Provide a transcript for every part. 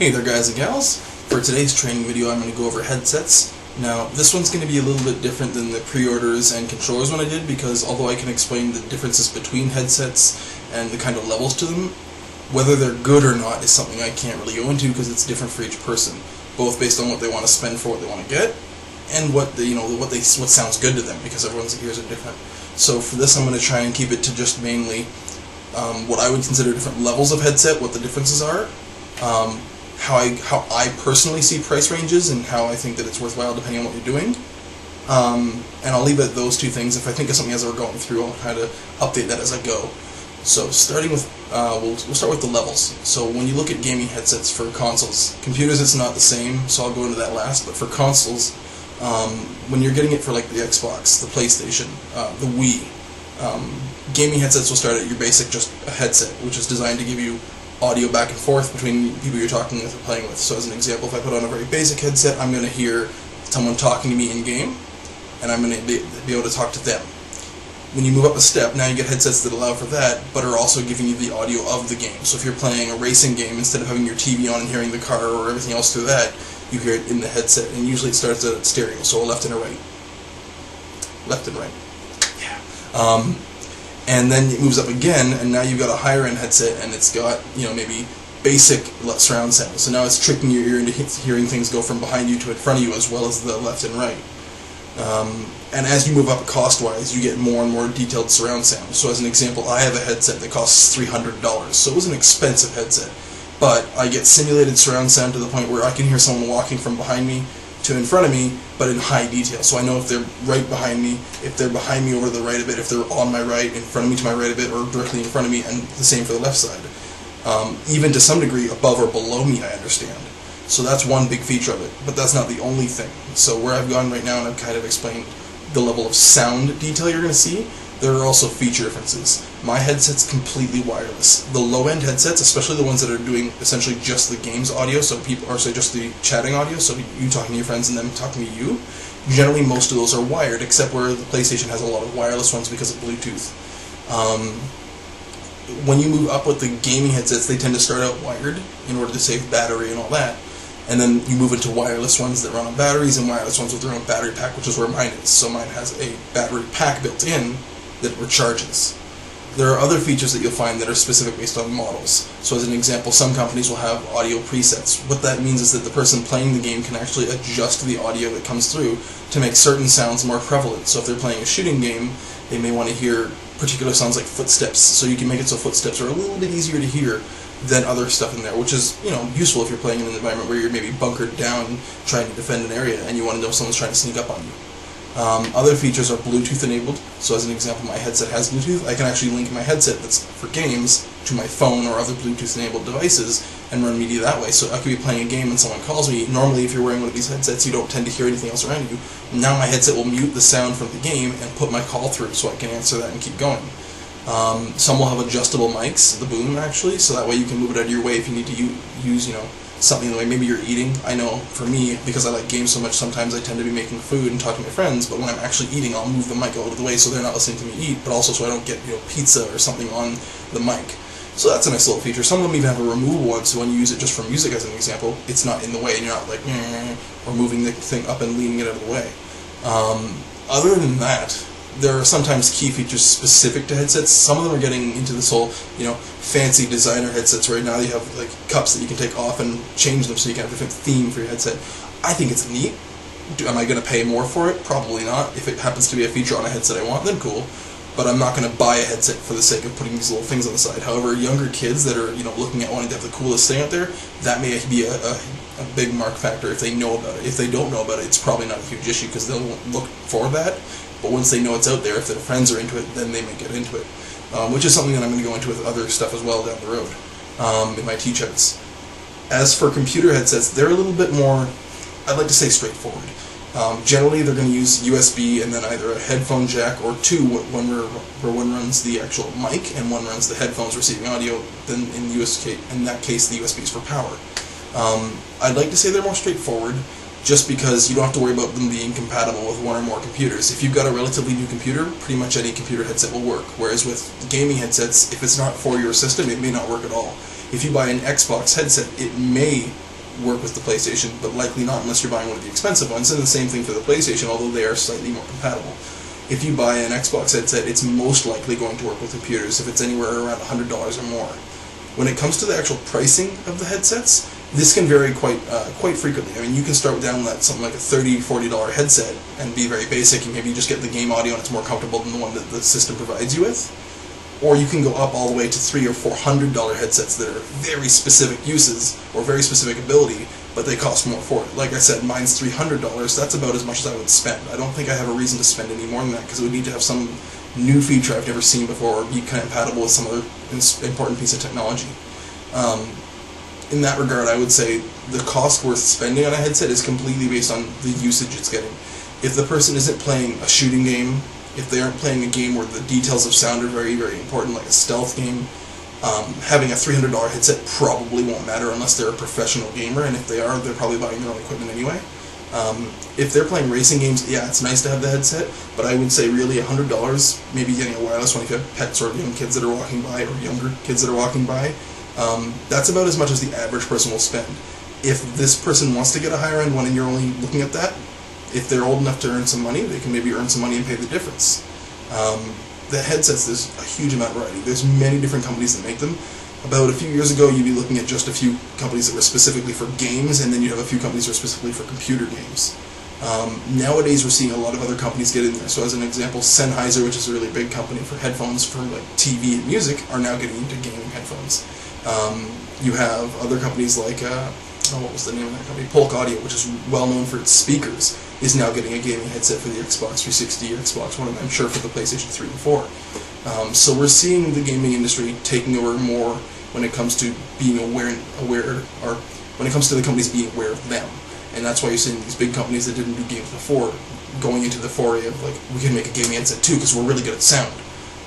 Hey there guys and gals. For today's training video I'm going to go over headsets. Now this one's going to be a little bit different than the pre-orders and controllers one I did, because although I can explain the differences between headsets and the kind of levels to them, whether they're good or not is something I can't really go into because it's different for each person, both based on what they want to spend for what they want to get and what sounds good to them, because everyone's ears are different. So for this I'm going to try and keep it to just mainly what I would consider different levels of headset, what the differences are, how I personally see price ranges, and how I think that it's worthwhile depending on what you're doing. And I'll leave it at those two things. If I think of something as we're going through, I'll try to update that as I go. So starting with, we'll start with the levels. So when you look at gaming headsets for consoles, computers it's not the same, so I'll go into that last, but for consoles, when you're getting it for like the Xbox, the PlayStation, the Wii, gaming headsets will start at your basic just a headset, which is designed to give you audio back and forth between people you're talking with or playing with. So as an example, if I put on a very basic headset, I'm going to hear someone talking to me in-game, and I'm going to be able to talk to them. When you move up a step, now you get headsets that allow for that, but are also giving you the audio of the game. So if you're playing a racing game, instead of having your TV on and hearing the car or everything else through that, you hear it in the headset, and usually it starts at stereo, so a left and a right. Left and right. Yeah. And then it moves up again, and now you've got a higher end headset, and it's got, maybe basic surround sound. So now it's tricking your ear into hearing things go from behind you to in front of you, as well as the left and right. And as you move up cost-wise, you get more and more detailed surround sound. So as an example, I have a headset that costs $300, so it was an expensive headset. But I get simulated surround sound to the point where I can hear someone walking from behind me to in front of me, but in high detail. So I know if they're right behind me, if they're behind me over to the right a bit, if they're on my right, in front of me to my right a bit, or directly in front of me, and the same for the left side. Even to some degree above or below me, I understand. So that's one big feature of it, but that's not the only thing. So where I've gone right now, and I've kind of explained the level of sound detail you're going to see, there are also feature differences. My headset's completely wireless. The low-end headsets, especially the ones that are doing essentially just the games audio, just the chatting audio, so you talking to your friends and them talking to you, generally most of those are wired, except where the PlayStation has a lot of wireless ones because of Bluetooth. When you move up with the gaming headsets, they tend to start out wired in order to save battery and all that. And then you move into wireless ones that run on batteries, and wireless ones with their own battery pack, which is where mine is. So mine has a battery pack built in that recharges. There are other features that you'll find that are specific based on models. So as an example, some companies will have audio presets. What that means is that the person playing the game can actually adjust the audio that comes through to make certain sounds more prevalent. So if they're playing a shooting game, they may want to hear particular sounds like footsteps, so you can make it so footsteps are a little bit easier to hear than other stuff in there, which is useful if you're playing in an environment where you're maybe bunkered down trying to defend an area and you want to know if someone's trying to sneak up on you. Other features are Bluetooth enabled. So as an example, my headset has Bluetooth. I can actually link my headset that's for games to my phone or other Bluetooth enabled devices and run media that way. So I could be playing a game and someone calls me. Normally if you're wearing one of these headsets, you don't tend to hear anything else around you. Now my headset will mute the sound from the game and put my call through so I can answer that and keep going. Some will have adjustable mics, the boom actually, so that way you can move it out of your way if you need to use something the way maybe you're eating. I know for me, because I like games so much, sometimes I tend to be making food and talking to my friends, but when I'm actually eating, I'll move the mic out of the way so they're not listening to me eat, but also so I don't get pizza or something on the mic. So that's a nice little feature. Some of them even have a removable one, so when you use it just for music as an example, it's not in the way and you're not like or moving the thing up and leaning it out of the way. Other than that, there are sometimes key features specific to headsets. Some of them are getting into this whole, fancy designer headsets where now you have like cups that you can take off and change them so you can have a different theme for your headset. I think it's neat. Am I going to pay more for it? Probably not. If it happens to be a feature on a headset I want, then cool. But I'm not going to buy a headset for the sake of putting these little things on the side. However, younger kids that are, looking at wanting to have the coolest thing out there, that may be a big mark factor if they know about it. If they don't know about it, it's probably not a huge issue because they'll look for that. But once they know it's out there, if their friends are into it, then they may get into it. Which is something that I'm going to go into with other stuff as well down the road in my teach-outs. As for computer headsets, they're a little bit more, I'd like to say, straightforward. Generally, they're going to use USB and then either a headphone jack or two, where one runs the actual mic and one runs the headphones receiving audio. Then in that case, the USB is for power. I'd like to say they're more straightforward, just because you don't have to worry about them being compatible with one or more computers. If you've got a relatively new computer, pretty much any computer headset will work. Whereas with gaming headsets, if it's not for your system, it may not work at all. If you buy an Xbox headset, it may work with the PlayStation, but likely not unless you're buying one of the expensive ones, and the same thing for the PlayStation, although they are slightly more compatible. If you buy an Xbox headset, it's most likely going to work with computers if it's anywhere around $100 or more. When it comes to the actual pricing of the headsets, this can vary quite frequently. I mean, you can start down at something like a $30, $40 headset and be very basic, and maybe just get the game audio and it's more comfortable than the one that the system provides you with. Or you can go up all the way to $300 or $400 headsets that are very specific uses or very specific ability, but they cost more for it. Like I said, mine's $300. That's about as much as I would spend. I don't think I have a reason to spend any more than that, because it would need to have some new feature I've never seen before, or be compatible with some other important piece of technology. In that regard, I would say the cost worth spending on a headset is completely based on the usage it's getting. If the person isn't playing a shooting game, if they aren't playing a game where the details of sound are very, very important, like a stealth game, having a $300 headset probably won't matter unless they're a professional gamer, and if they are, they're probably buying their own equipment anyway. If they're playing racing games, yeah, it's nice to have the headset, but I would say really $100, maybe getting a wireless one if you have pets or young kids that are walking by, or younger kids that are walking by, that's about as much as the average person will spend. If this person wants to get a higher end one and you're only looking at that, if they're old enough to earn some money, they can maybe earn some money and pay the difference. The headsets, there's a huge amount of variety. There's many different companies that make them. About a few years ago, you'd be looking at just a few companies that were specifically for games, and then you'd have a few companies that were specifically for computer games. Nowadays, we're seeing a lot of other companies get in there. So as an example, Sennheiser, which is a really big company for headphones for like TV and music, are now getting into gaming headphones. You have other companies like, what was the name of that company? Polk Audio, which is well known for its speakers, is now getting a gaming headset for the Xbox 360 or Xbox One, and I'm sure for the PlayStation 3 and 4. So we're seeing the gaming industry taking over more when it comes to being aware, or when it comes to the companies being aware of them. And that's why you're seeing these big companies that didn't do games before going into the foray of, like, we can make a gaming headset too because we're really good at sound.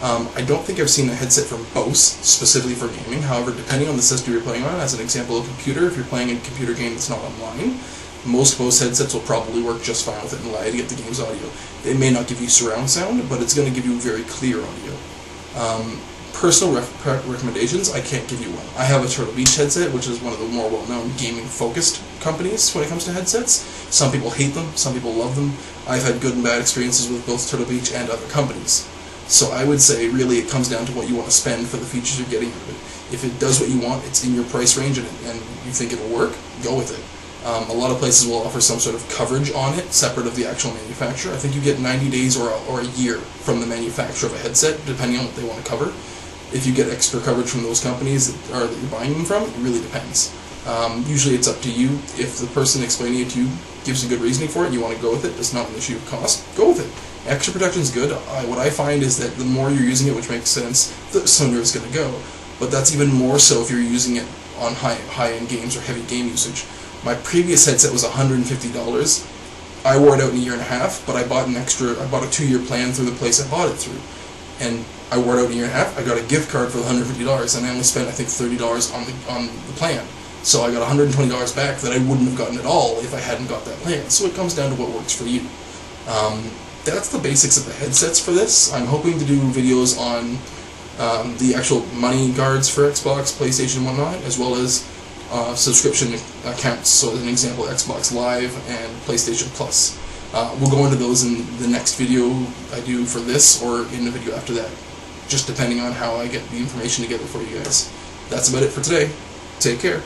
I don't think I've seen a headset from Bose specifically for gaming. However, depending on the system you're playing on, as an example, a computer, if you're playing a computer game that's not online, most Bose headsets will probably work just fine with it and allow you to get the game's audio. They may not give you surround sound, but it's going to give you very clear audio. Personal recommendations, I can't give you one. I have a Turtle Beach headset, which is one of the more well-known gaming-focused companies when it comes to headsets. Some people hate them, some people love them. I've had good and bad experiences with both Turtle Beach and other companies. So I would say, really, it comes down to what you want to spend for the features you're getting out of it. If it does what you want, it's in your price range, and you think it'll work, go with it. A lot of places will offer some sort of coverage on it, separate of the actual manufacturer. I think you get 90 days or a year from the manufacturer of a headset, depending on what they want to cover. If you get extra coverage from those companies that you're buying them from, it really depends. Usually it's up to you. If the person explaining it to you gives a good reasoning for it and you want to go with it, it's not an issue of cost, go with it. Extra protection is good. What I find is that the more you're using it, which makes sense, the sooner it's going to go. But that's even more so if you're using it on high-end games or heavy game usage. My previous headset was $150. I wore it out in a year and a half, but I bought a 2-year plan through the place I bought it through. And I wore it out in a year and a half. I got a gift card for $150, and I only spent, I think, $30 on the plan. So I got $120 back that I wouldn't have gotten at all if I hadn't got that plan. So it comes down to what works for you. That's the basics of the headsets for this. I'm hoping to do videos on the actual money guards for Xbox, PlayStation, and whatnot, as well as subscription accounts. So as an example, Xbox Live and PlayStation Plus. We'll go into those in the next video I do for this, or in the video after that, just depending on how I get the information together for you guys. That's about it for today. Take care.